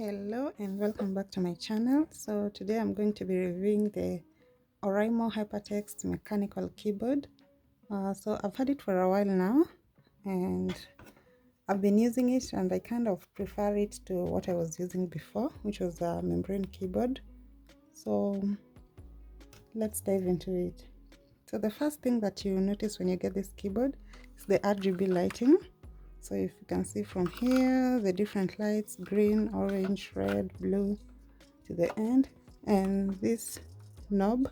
Hello and welcome back to my channel. So today I'm going to be reviewing the Oraimo hypertext mechanical keyboard. So I've had it for a while now and I've been using it, and I kind of prefer it to what I was using before, which was a membrane keyboard. So let's dive into it. So the first thing that you notice when you get this keyboard is the RGB lighting. So if you can see from here, the different lights: green, orange, red, blue to the end. And this knob,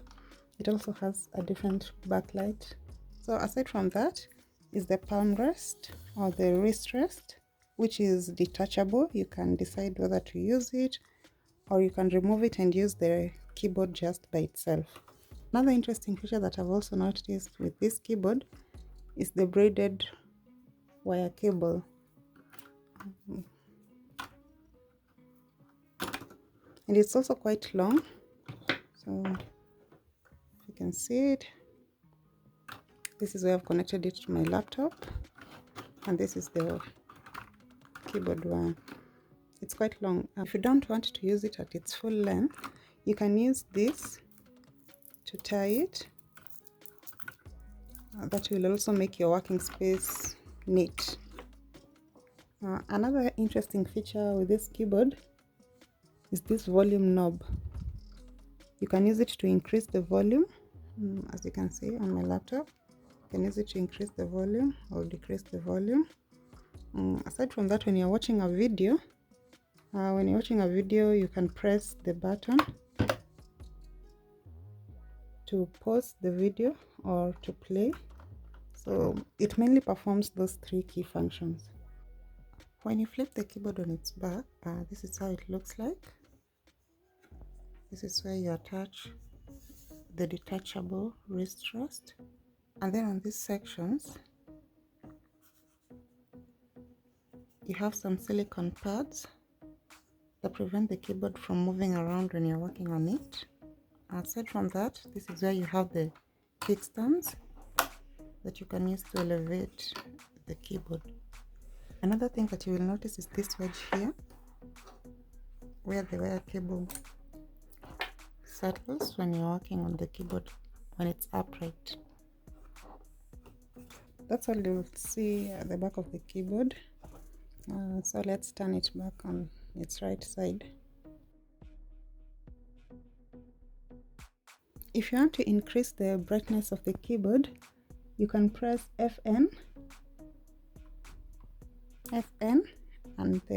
it also has a different backlight. So aside from that is the palm rest or the wrist rest, which is detachable. You can decide whether to use it or you can remove it and use the keyboard just by itself. Another interesting feature that I've also noticed with this keyboard is the braided wire cable. And it's also quite long, so if you can see it, this is where I've connected it to my laptop, and this is the keyboard one. It's quite long. If you don't want to use it at its full length, you can use this to tie it. That will also make your working space neat. Another interesting feature with this keyboard is this volume knob. You can use it to increase the volume, as you can see on my laptop. You can use it to increase the volume or decrease the volume. Aside from that, when you're watching a video, you can press the button to pause the video or to play. So it mainly performs those three key functions. When you flip the keyboard on its back, this is how it looks like. This is where you attach the detachable wrist rest. And then on these sections, you have some silicone pads that prevent the keyboard from moving around when you're working on it. Aside from that, this is where you have the kickstands that you can use to elevate the keyboard. Another thing that you will notice is this wedge here, where the wire cable settles when you're working on the keyboard when it's upright. That's all you'll see at the back of the keyboard. So let's turn it back on its right side. If you want to increase the brightness of the keyboard, you can press FN and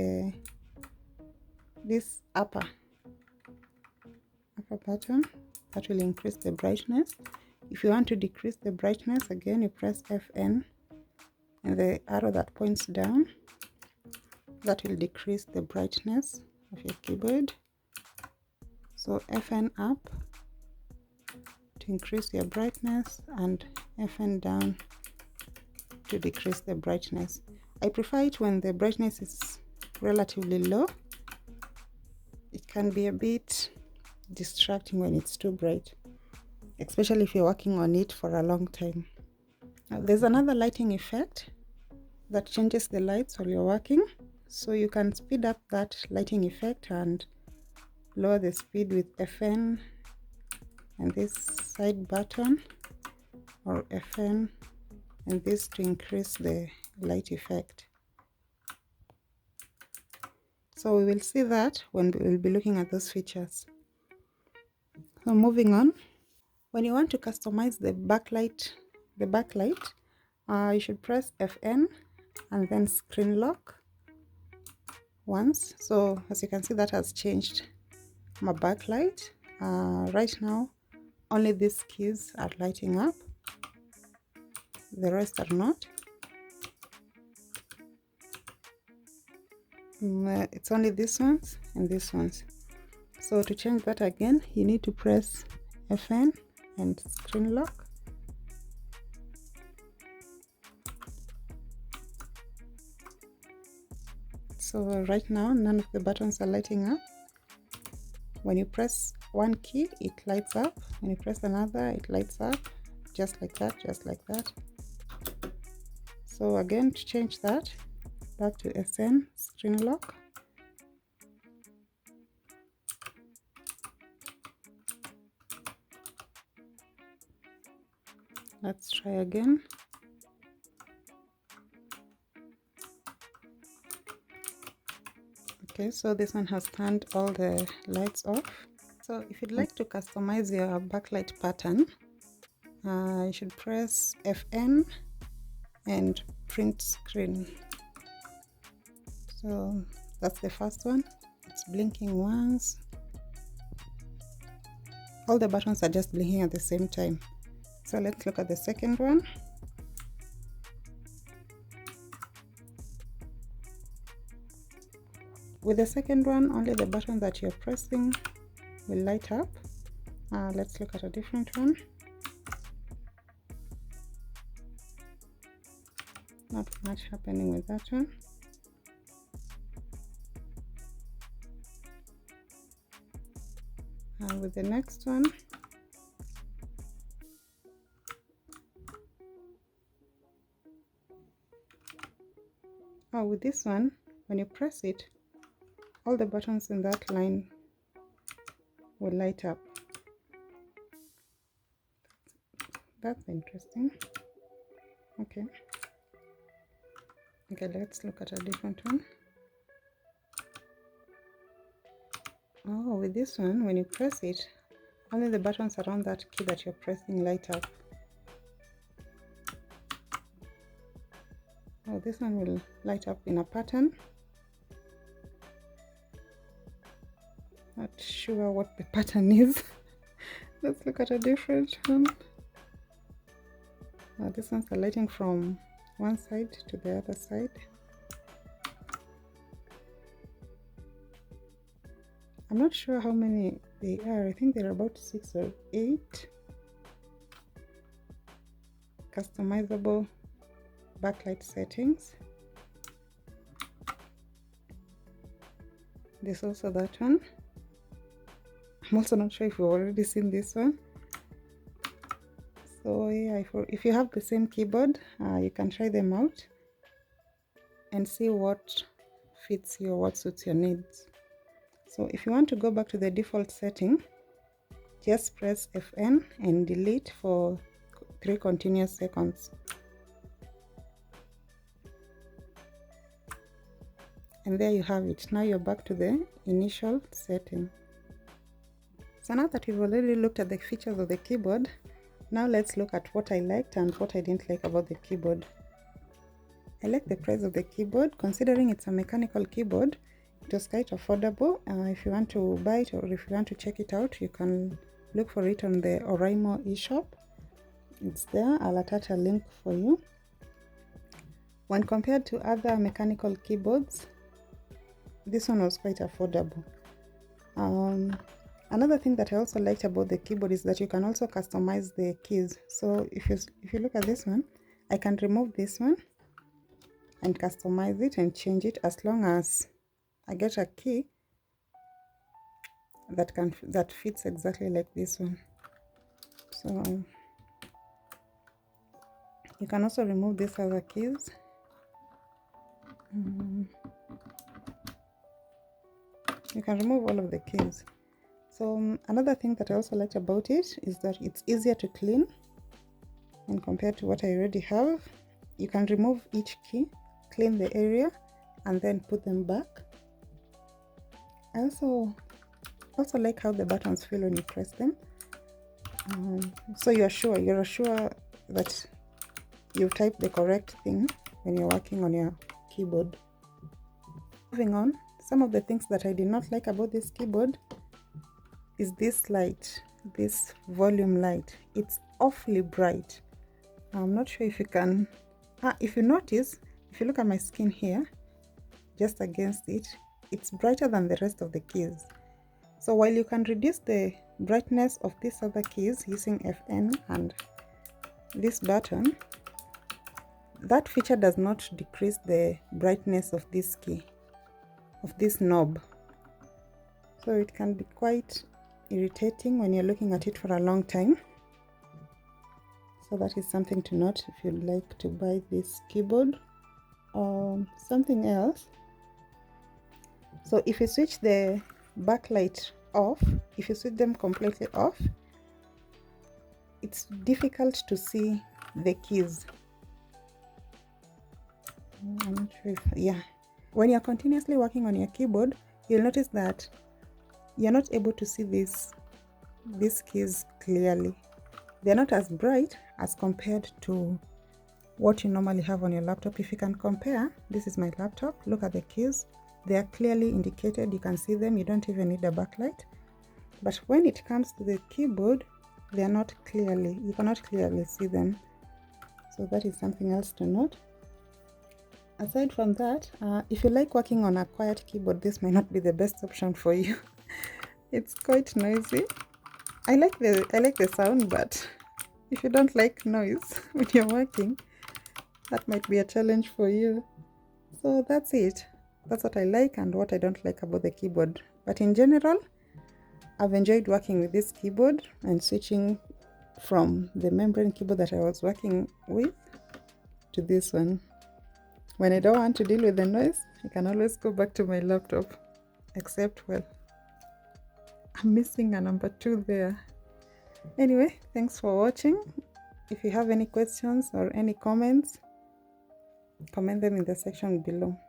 this upper button, that will increase the brightness. If you want to decrease the brightness, again you press FN and the arrow that points down, that will decrease the brightness of your keyboard. So FN up to increase your brightness and FN down to decrease the brightness. I prefer it when the brightness is relatively low. It can be a bit distracting when it's too bright, especially if you're working on it for a long time. Now, there's another lighting effect that changes the lights while you're working, so you can speed up that lighting effect and lower the speed with FN and this side button, or FN and this to increase the light effect. So we will see that when we will be looking at those features. So moving on, when you want to customize the backlight, you should press FN and then screen lock once. So as you can see, that has changed my backlight. Right now only these keys are lighting up, the rest are not. It's only these ones and these ones. So to change that again, you need to press FN and screen lock. So right now none of the buttons are lighting up. When you press one key, it lights up. When you press another, it lights up, just like that, just like that. So again, to change that, back to SN screen lock. Let's try again. Okay, so this one has turned all the lights off. So if you'd like to customize your backlight pattern, you should press Fn and print screen. So that's the first one. It's blinking once. All the buttons are just blinking at the same time. So let's look at the second one. With the second one, only the button that you're pressing will light up. Let's look at a different one. Not much happening with that one. With the next one, with this one, when you press it, all the buttons in that line will light up. That's interesting. Okay, let's look at a different one. With this one, when you press it, only the buttons around that key that you're pressing light up. This one will light up in a pattern. Not sure what the pattern is. Let's look at a different one. This one's lighting from one side to the other side. I'm not sure how many they are. I think there are about 6 or 8 customizable backlight settings. There's also that one. I'm also not sure if you've already seen this one. So yeah, if you have the same keyboard, you can try them out and see what fits you or what suits your needs. So if you want to go back to the default setting, just press Fn and delete for 3 continuous seconds. And there you have it. Now you're back to the initial setting. So now that we've already looked at the features of the keyboard, now let's look at what I liked and what I didn't like about the keyboard. I like the price of the keyboard. Considering it's a mechanical keyboard, it was quite affordable. If you want to buy it or if you want to check it out, you can look for it on the Oraimo eShop. It's there. I'll attach a link for you. When compared to other mechanical keyboards, this one was quite affordable. Another thing that I also liked about the keyboard is that you can also customize the keys. So if you look at this one, I can remove this one and customize it and change it as long as I get a key that fits exactly like this one. So you can also remove these other keys. You can remove all of the keys. So another thing that I also liked about it is that it's easier to clean, and compared to what I already have, you can remove each key, clean the area, and then put them back. I also like how the buttons feel when you press them. So you're sure that you've typed the correct thing when you're working on your keyboard. Moving on, some of the things that I did not like about this keyboard is this light, this volume light. It's awfully bright. I'm not sure if you can, if you notice, if you look at my skin here, just against it, it's brighter than the rest of the keys. So while you can reduce the brightness of these other keys using Fn and this button, that feature does not decrease the brightness of this key, of this knob. So it can be quite irritating when you're looking at it for a long time. So that is something to note if you'd like to buy this keyboard. Something else, so if you switch the backlight off, if you switch them completely off, it's difficult to see the keys. I'm not sure if, yeah. When you're continuously working on your keyboard, you'll notice that you're not able to see these keys clearly. They're not as bright as compared to what you normally have on your laptop. If you can compare, this is my laptop, look at the keys. They are clearly indicated, you can see them, you don't even need a backlight. But when it comes to the keyboard, they are not clearly, you cannot clearly see them. So that is something else to note. Aside from that, if you like working on a quiet keyboard, this might not be the best option for you. It's quite noisy. I like the sound, but if you don't like noise when you're working, that might be a challenge for you. So that's it. That's what I like and what I don't like about the keyboard. But in general, I've enjoyed working with this keyboard and switching from the membrane keyboard that I was working with to this one. When I don't want to deal with the noise, I can always go back to my laptop. Except, well, I'm missing a number 2 there. Anyway, thanks for watching. If you have any questions or any comments, comment them in the section below.